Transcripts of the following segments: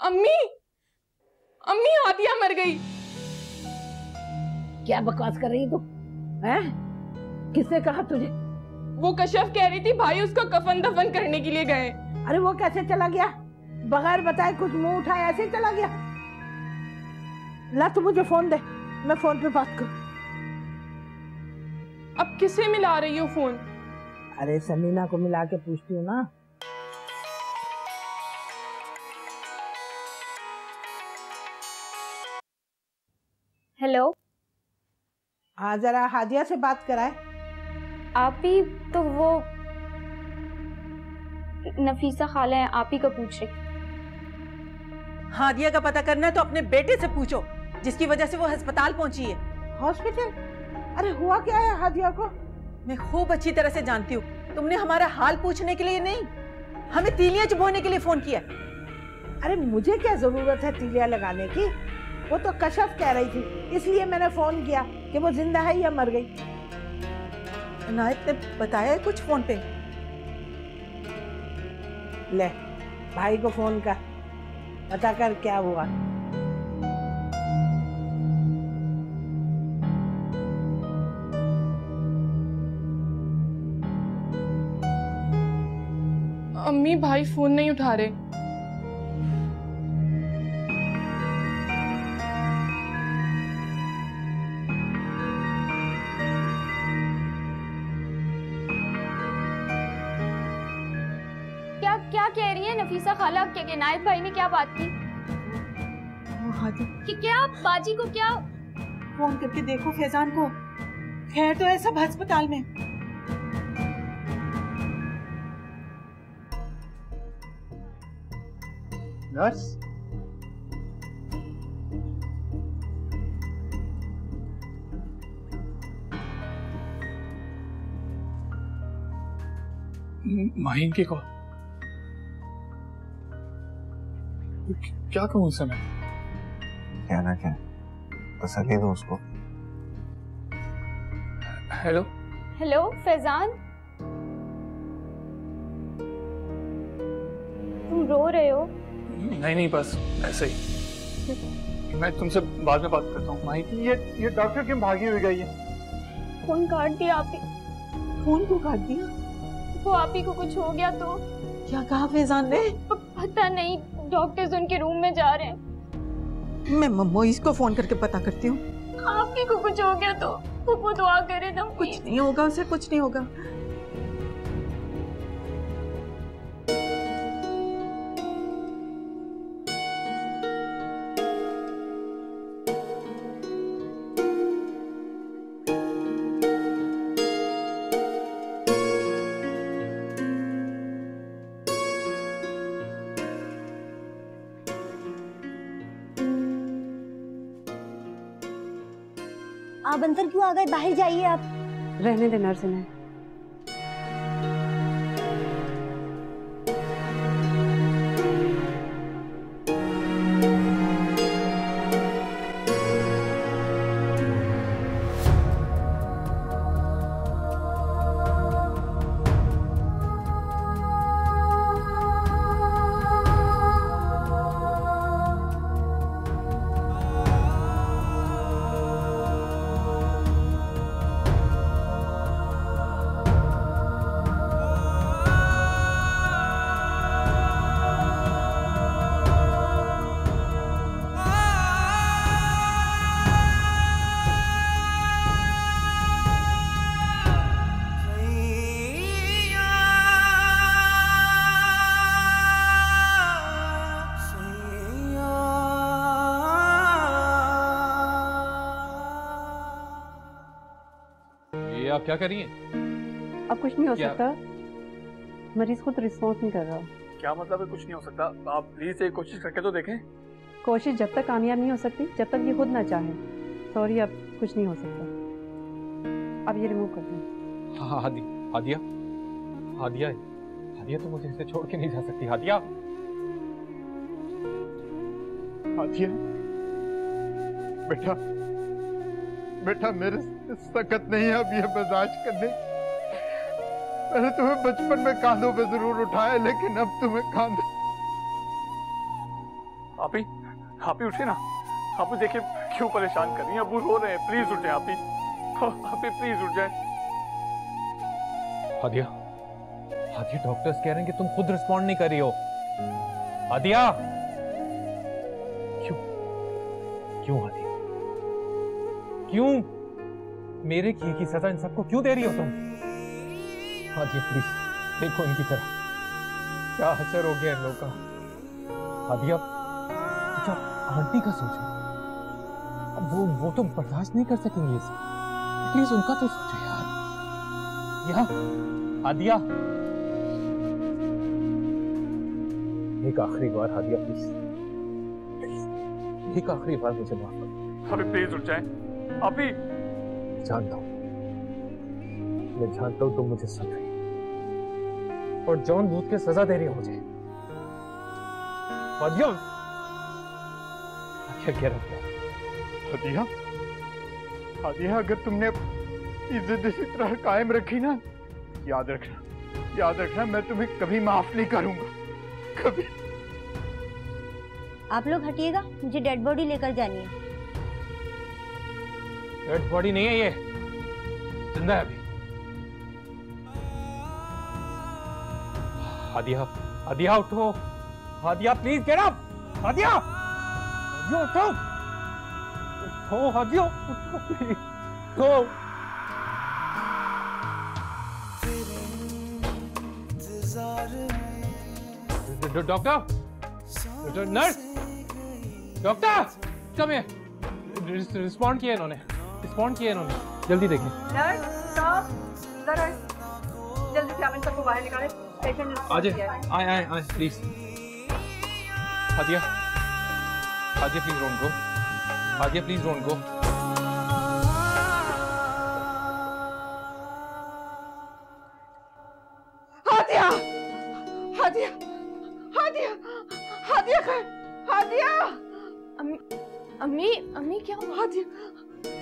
अम्मी, अम्मी हादिया मर गई। क्या बकवास कर रही तू? हैं? किसने कहा तुझे? वो कशफ कह रही थी भाई उसको कफन दफन करने के लिए गए। अरे वो कैसे चला गया? बगैर बताए कुछ मुंह उठाए ऐसे ही चला गया? ला तू मुझे फोन दे, मैं फोन पे बात करूं। अब किसे मिला रही हो फोन? अरे समीना को मिला के पूछती हूँ ना। हेलो। हाँ जरा हादिया से बात कराए। आप ही तो वो नफीसा खाला है, आप ही को पूछ रही। हादिया का पता करना है तो अपने बेटे से पूछो जिसकी वजह से वो अस्पताल पहुंची है। हॉस्पिटल? अरे हुआ क्या है हादिया को? मैं खूब अच्छी तरह से जानती हूँ। तुमने हमारा हाल पूछने के लिए नहीं, हमें तीलियां चुभोने के लिए फोन किया। अरे मुझे क्या जरूरत है तीलियां लगाने की? वो तो कशफ कह रही थी, इसलिए मैंने फोन किया कि वो जिंदा है या मर गई। इनायत ने बताया है कुछ फोन पे? ले भाई को फोन कर, पता कर क्या हुआ। अम्मी भाई फोन नहीं उठा रहे। क्या क्या कह रही है नफीसा खाला? क्या इनायत भाई ने क्या बात की? कि क्या बाजी को क्या? फोन करके देखो फैजान को, खैर तो है सब अस्पताल में। नर्स, माहिन की कॉल। क्या कहूँ उसे मैं? क्या ना क्या, तसल्ली दो उसको। हेलो हेलो फैजान, तुम रो रहे हो? नहीं नहीं, बस ऐसे ही। मैं तुमसे बाद में बात करता हूँ। माहिन, ये डॉक्टर क्यों भागी हुई गई है? फोन काट दिया आप ही। फोन को काट दिया? वो आप ही को कुछ हो गया तो? क्या कहा फैजान ने? पता नहीं, डॉक्टर्स उनके रूम में जा रहे हैं। मैं मोइस को फोन करके पता करती हूँ। आप ही को कुछ हो गया तो वो दुआ करे ना। कुछ नहीं होगा उसे, कुछ नहीं होगा। आप अंदर क्यों आ गए? बाहर जाइए आप। रहने दे नर्स ने। आप क्या कर रही हैं? अब कुछ नहीं हो सकता, मरीज खुद रिस्पॉन्स नहीं कर रहा। क्या मतलब है कुछ नहीं हो सकता? आप प्लीज एक कोशिश करके तो देखें। कोशिश जब तक कामयाब नहीं हो सकती जब तक ये खुद ना चाहे। सॉरी, अब कुछ नहीं हो सकता। अब ये रिमूव कर दें। हाँ हादिया, हादिया हादिया तो मुझे इसे छोड़ के नहीं जा सकती। हादिया, हादिया बेटा, बेटा मेरे सकत नहीं है अब ये बर्दाश्त करने। मैंने तुम्हें बचपन में कांधों पे जरूर उठाया, लेकिन अब तुम्हें कांधों आप ही उठे ना। आप देखिए क्यों परेशान कर रही हैं, अबू रो रहे हैं, प्लीज उठे आप ही प्लीज उठ जाए। हादिया, डॉक्टर्स कह रहे हैं कि तुम खुद रिस्पॉन्ड नहीं कर रही हो। हादिया, क्यों हादिया, क्यों मेरे किए की सजा इन सबको क्यों दे रही हो तुम? हादिया प्लीज देखो इनकी तरह, क्या हशर हो गया इन लोगों का। हादिया, अच्छा आंटी का सोचो, अब वो तो बर्दाश्त नहीं कर सकेंगे इसे, प्लीज उनका तो सोचो यार। हादिया, एक आखिरी बार हादिया प्लीज, एक आखिरी बार मुझे माफ कर। अभी प्लीज उठ जाए अभी। जानता हूं, मैं जानता हूं तुम मुझे सुन रही और जॉन बूथ के सजा दे रही हो मुझे। हादिया, क्या कह रहा हादिया, हादिया अगर तुमने इज्जत इसी तरह कायम रखी ना, याद रखना मैं तुम्हें कभी माफ नहीं करूंगा, कभी। आप लोग हटिएगा, मुझे डेड बॉडी लेकर जानी है। डेड बॉडी नहीं है ये, जिंदा है अभी। हादिया उठो, Hadiya please get up. Hadiya उठो, हादिया उठो प्लीज, उठो। Doctor, nurse, doctor come here. Respond किया इन्होंने, जल्दी देखिए। नर्स स्टॉप, नर्स जल्दी से आप इन सबको बाहर निकालें। पेशेंट आए please. Hadiya please don't go, Hadiya please don't go. Hadiya, Hadiya, Hadiya, Hadiya कहाँ? हादिया, अम्मी क्या हुआ? हादिया,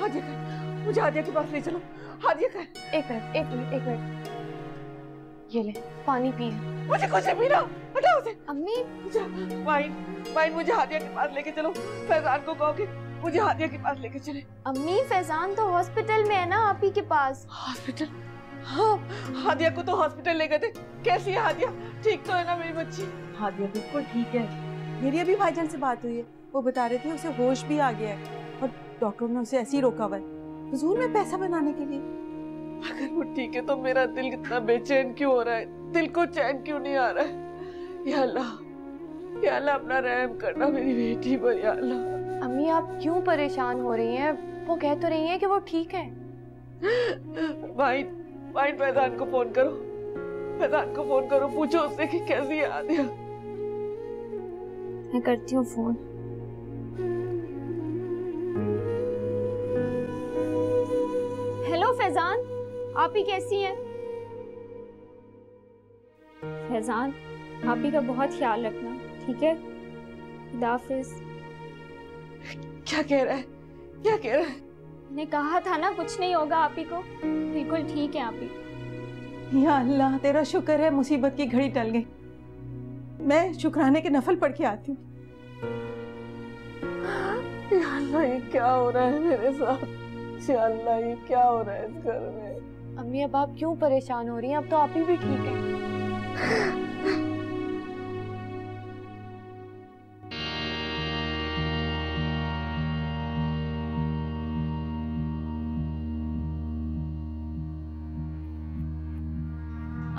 हादिया कहाँ? मुझे हादिया के पास ले चलो। हादिया कहाँ? एक मिनट ये ले पानी पिए। मुझे कुछ नहीं पीना, हटाओ उसे। अम्मी वाइन मुझे हादिया के पास लेके चलो। फैजान को कहो कि मुझे हादिया के पास लेके चले। अम्मी फैजान तो हॉस्पिटल में है ना, आप ही के पास। हॉस्पिटल? हाँ, हादिया को तो हॉस्पिटल ले गए थे। कैसी है हादिया? ठीक तो है ना मेरी बच्ची? हादिया बिल्कुल ठीक है। मेरी अभी भाईजान से बात हुई है, वो बता रहे थे उसे होश भी आ गया है और डॉक्टर ने उसे ऐसे ही रोका हुआ है, फजूल में पैसा बनाने के लिए। अगर वो ठीक है तो मेरा दिल कितना बेचैन क्यों हो रहा है? दिल को चैन क्यों नहीं आ रहा है? या अल्लाह अपना रहम करना मेरी बेटी पर। या अल्लाह। अम्मी आप क्यों परेशान हो रही हैं? वो कह तो रही हैं कि वो ठीक है। वाइन फैजान को फोन करो, पूछो उससे कि कैसी है हादिया। मैं करती हूँ फोन। हेलो फैजान, आप ही कैसी हैं? फैजान आप ही का बहुत ख्याल रखना, ठीक है? खुदा हाफिज। क्या कह रहा है? मैंने कहा था ना कुछ नहीं होगा, आप ही को बिल्कुल ठीक है। आप ही या अल्लाह तेरा शुक्र है मुसीबत की घड़ी टल गई। मैं शुक्राने के नफल पढ़ के आती हूँ। या अल्लाह ये क्या हो रहा है मेरे साथ? या अल्लाह ये क्या हो रहा है इस घर में? अम्मी अब आप क्यों परेशान हो रही हैं? अब तो आप ही भी ठीक है।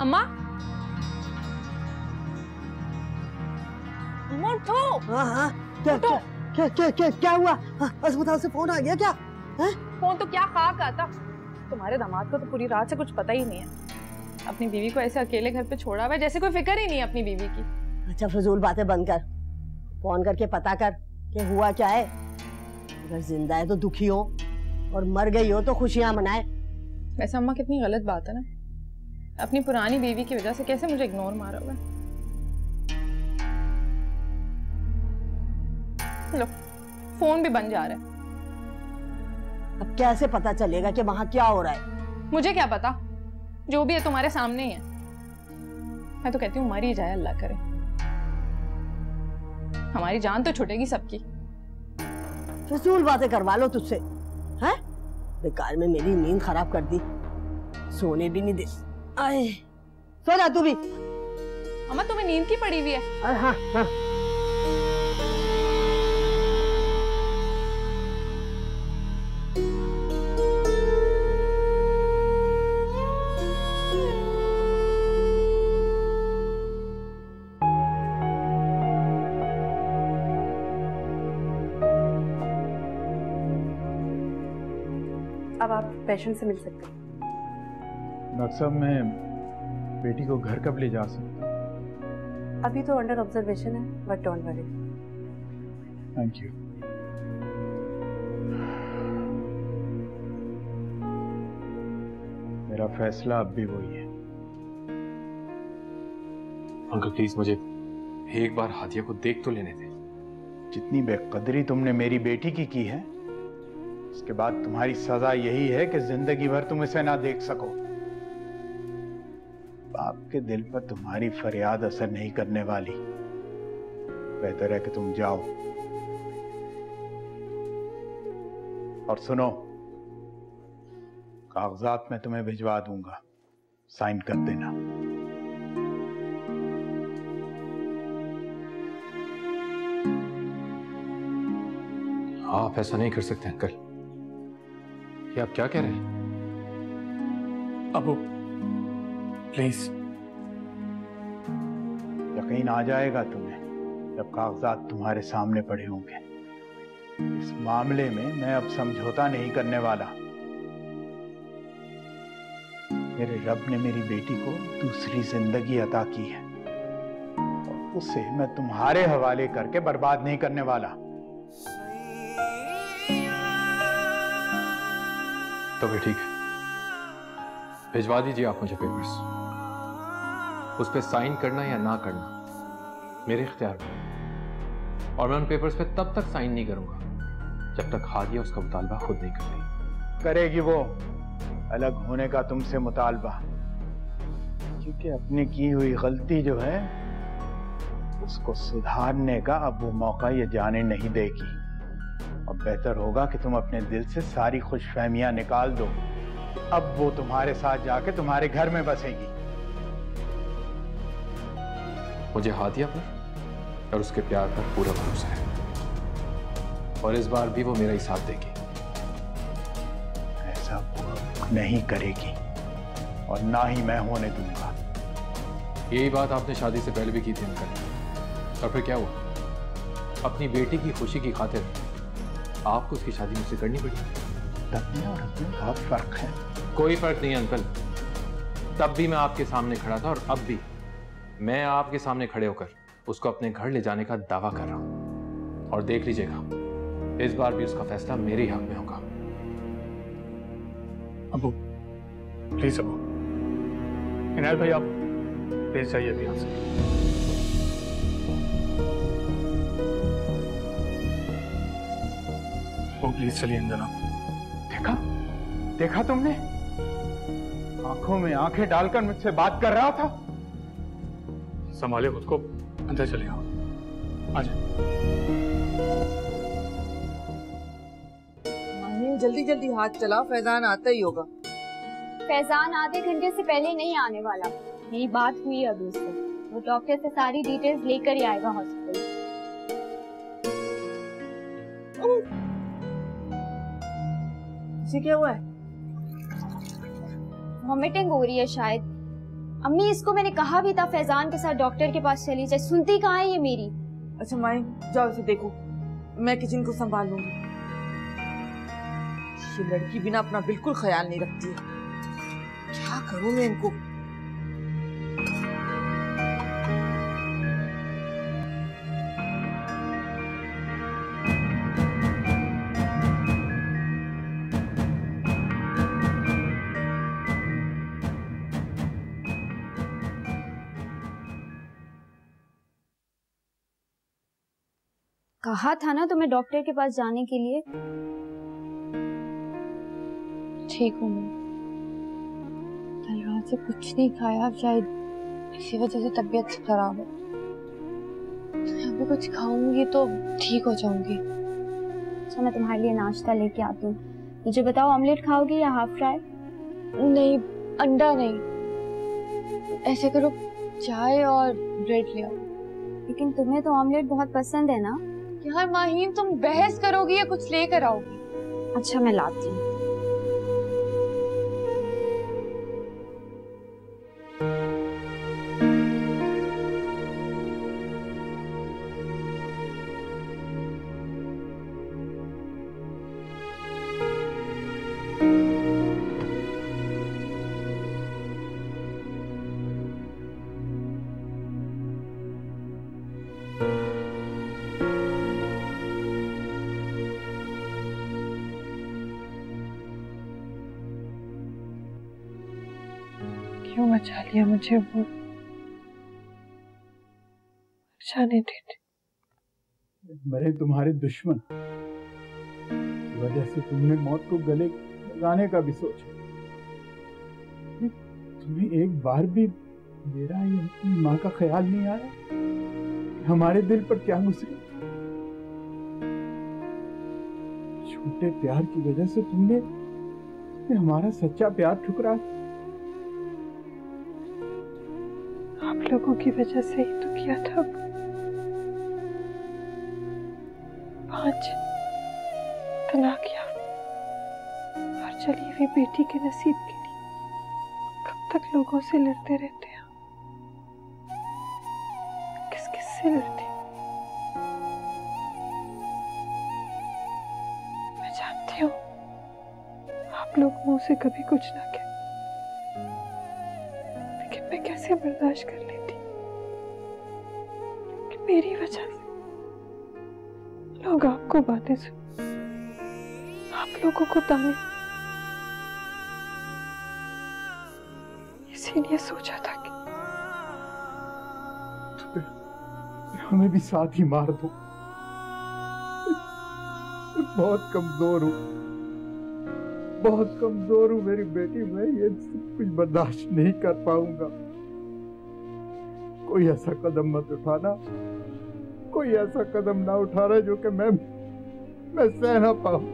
अम्मा, हाँ क्या हुआ? अस्पताल से फोन आ गया क्या? फोन तो क्या खाक आता। तुम्हारे दामाद को तो पूरी रात से कुछ पता ही नहीं है। अपनी बीवी को ऐसे अकेले घर पे छोड़ा हुआ है जैसे कोई फिक्र ही नहीं है अपनी बीवी की। अच्छा फजूल बातें बंद कर, फोन करके पता कर कि हुआ क्या है। अगर जिंदा है तो दुखी हो और मर गई हो तो खुशियां मनाए। वैसे अम्मा कितनी गलत बात है ना, अपनी पुरानी बीवी की वजह से कैसे मुझे इग्नोर मारा हुआ है। लो फोन भी बन जा रहा है। अब कैसे पता चलेगा कि वहां क्या हो रहा है? मुझे क्या पता, जो भी है तुम्हारे सामने ही है। मैं तो कहती हूँ मर ही जाए, अल्लाह करे। हमारी जान तो छूटेगी सबकी। फिजूल बातें करवा लो तुझसे, हैं? बेकार में मेरी नींद खराब कर दी, सोने भी नहीं दे। आए, सो जा तू भी। अम्मा तुम्हें नींद की पड़ी हुई है? हाँ हाँ। अब आप पेशेंट से मिल सकते हैं। डॉक्टर साहब, मैं बेटी को घर कब ले जा सकता हूँ? अभी तो अंडर ऑब्जर्वेशन है, but don't worry. Thank you. मेरा फैसला अब भी वही है। अंकल प्लीज मुझे एक बार हादिया को देख तो लेने दे। जितनी बेकदरी तुमने मेरी बेटी की है, उसके बाद तुम्हारी सजा यही है कि जिंदगी भर तुम इसे ना देख सको। बाप के दिल पर तुम्हारी फरियाद असर नहीं करने वाली। बेहतर है कि तुम जाओ। और सुनो, कागजात मैं तुम्हें भिजवा दूंगा, साइन कर देना। आप ऐसा नहीं कर सकते अंकल। ये आप क्या कह रहे हैं? अबू प्लीज। यकीन आ जाएगा तुम्हें जब कागजात तुम्हारे सामने पड़े होंगे। इस मामले में मैं अब समझौता नहीं करने वाला। मेरे रब ने मेरी बेटी को दूसरी जिंदगी अता की है और उसे मैं तुम्हारे हवाले करके बर्बाद नहीं करने वाला। तो फिर ठीक है, भिजवा दीजिए आप मुझे पेपर्स। उस पे साइन करना या ना करना मेरे इख्तियार में, और मैं उन पेपर्स पे तब तक साइन नहीं करूंगा जब तक हादिया उसका मुतालबा खुद नहीं करती। करेगी वो अलग होने का तुमसे मुतालबा, क्योंकि अपनी की हुई गलती जो है उसको सुधारने का अब वो मौका ये जाने नहीं देगी। अब बेहतर होगा कि तुम अपने दिल से सारी खुशफहमियां निकाल दो। अब वो तुम्हारे साथ जाके तुम्हारे घर में बसेगी। मुझे हादिया पर और उसके प्यार पर पूरा भरोसा है, और इस बार भी वो मेरा ही साथ देगी। ऐसा वो नहीं करेगी और ना ही मैं होने दूंगा। यही बात आपने शादी से पहले भी की थी अंकल, और फिर क्या हुआ? अपनी बेटी की खुशी की खातिर आपको उसकी शादी मुझसे करनी पड़ी। तब में और अब में बहुत फर्क है। कोई फर्क नहीं अंकल, तब भी मैं आपके सामने खड़ा था और अब भी मैं आपके सामने खड़े होकर उसको अपने घर ले जाने का दावा कर रहा हूं। और देख लीजिएगा, इस बार भी उसका फैसला मेरे ही हक में होगा। अबू प्लीज, अबू इनायत भाई आप प्लीज जाइए अभी यहाँ से। ओ प्लीज चलिए अंदर आप। देखा देखा तुमने? आंखों में आंखें डालकर मुझसे बात कर रहा था। संभालिए खुद को, अंदर चले आओ। आ जाए। जल्दी जल्दी हाथ चलाओ, फैजान आता ही होगा। फैजान आधे घंटे से पहले नहीं आने वाला। मेरी बात हुई अभी उससे, वो डॉक्टर से सारी डिटेल्स लेकर ही आएगा हॉस्पिटल। इसे क्या हुआ है? वॉमिटिंग हो रही है शायद। अम्मी, इसको मैंने कहा भी था फैजान के साथ डॉक्टर के पास चली जाए, सुनती कहाँ है ये मेरी। अच्छा माई, जाओ इसे देखो, मैं किचन को संभाल लूंगी। ये लड़की बिना अपना बिल्कुल ख्याल नहीं रखती है। क्या करूं मैं इनको? कहा था ना तुम्हें डॉक्टर के पास जाने के लिए। ठीक हूँ मैं, कल रात से कुछ नहीं खाया, शायद इसी वजह से तबीयत खराब है। अभी कुछ खाऊंगी तो ठीक हो जाऊंगी। अच्छा मैं तुम्हारे लिए नाश्ता लेके आती हूँ। मुझे बताओ ऑमलेट खाओगी या हाफ फ्राई? नहीं, अंडा नहीं। ऐसे करो, चाय और ब्रेड ले आओ। लेकिन तुम्हें तो ऑमलेट बहुत पसंद है ना? यार माहीम, तुम बहस करोगी या कुछ लेकर आओगी? अच्छा मैं लाती हूँ। क्यों बचा लिया मुझे वो? बचाने देते। मरे तुम्हारे दुश्मन की वजह से तुमने मौत को गले लगाने का भी सोचा। तुम्हें एक बार भी मेरा या अपनी माँ का ख्याल नहीं आया कि हमारे दिल पर क्या गुजरी? छोटे प्यार की वजह से तुमने हमारा सच्चा प्यार ठुकरा। आप लोगों की वजह से ही तो किया था। 5 तलाक और चली हुई बेटी के नसीब के लिए कब तक लोगों से लड़ते रहते हैं? किस किस से लड़ते? मैं जानती हूँ आप लोग मुंह से कभी कुछ ना कहें, लेकिन मैं कैसे बर्दाश्त कर लेती कि मेरी वजह से लोग आपको बातें सुन, आप लोगों को ताने। इसीलिए सोचा था कि हमें भी साथ ही मार दो। बहुत कमजोर हूँ, बहुत कमजोर हूँ मेरी बेटी। मैं ये सब कुछ बर्दाश्त नहीं कर पाऊंगा। कोई ऐसा कदम मत उठाना, कोई ऐसा कदम ना उठाना जो कि मैं सह ना पाऊं।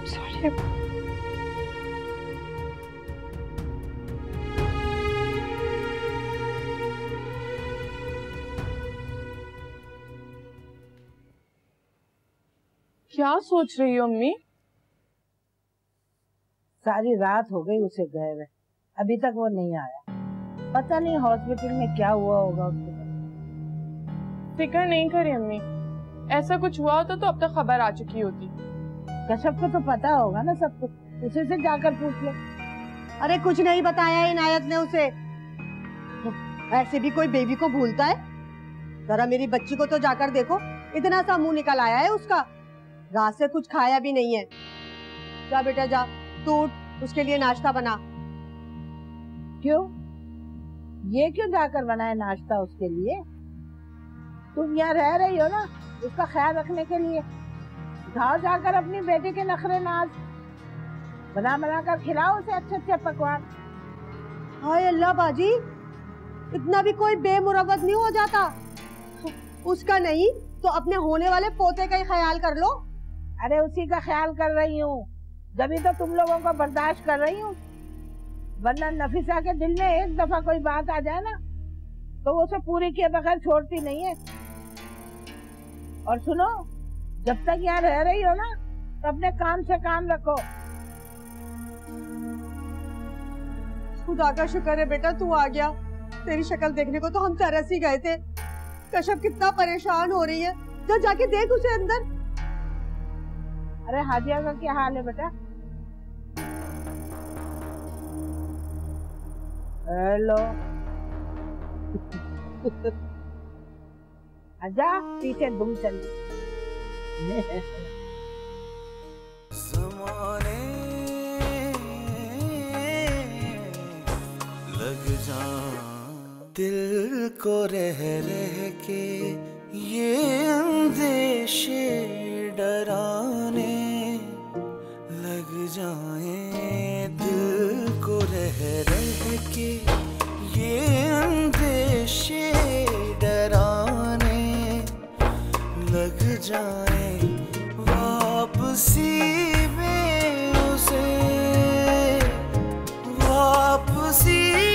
सॉरी। क्या सोच रही हो अम्मी? सारी रात हो गई उसे गए हुए, अभी तक वो नहीं आया। पता नहीं हॉस्पिटल में क्या हुआ होगा उसको। फिक्र नहीं करी अम्मी, ऐसा कुछ हुआ होता तो अब तक खबर आ चुकी होती। कश्यप को तो पता होगा ना सब कुछ, उसे से जाकर पूछ ले। अरे कुछ नहीं बताया इनायत ने उसे। ऐसे भी कोई बेबी को भूलता है? जरा मेरी बच्ची को तो जाकर देखो, इतना सा मुंह निकल आया है उसका। रात से कुछ खाया भी नहीं है। जा बेटा जा, तू उठ, उसके लिए नाश्ता बना। क्यों? ये क्यों जाकर बनाए नाश्ता उसके लिए? तुम यहाँ रह रही हो ना उसका ख्याल रखने के लिए। जाओ जाकर अपनी बेटी के नखरे नाज बना बना कर खिलाओ उसे अच्छे अच्छे पकवान। हाय अल्लाह बाजी, इतना भी कोई बेमुरवत नहीं हो जाता। उसका नहीं तो अपने होने वाले पोते का ही ख्याल कर लो। अरे उसी का ख्याल कर रही हूँ, जब तो तुम लोगों को बर्दाश्त कर रही हूँ। वरना नफीसा के दिल में एक दफा कोई बात आ जाए ना तो वो उसे पूरी किए बगैर छोड़ती नहीं है। और सुनो, जब तक यहाँ रह रही हो ना तो अपने काम से काम रखो। खुदा का शुक्र है बेटा तू आ गया। तेरी शक्ल देखने को तो हम तरस ही गए थे। कश्यप कितना परेशान हो रही है, जा जाके देख उसे अंदर। अरे हाजिया का क्या हाल है बेटा? हेलो। आजा, पीछे दुम चली। लग जा दिल को रह रह के ये अंदेशे डराने जाए दिल को रह के ये अंदेशे डराने लग जाए वापसी में उसे वापसी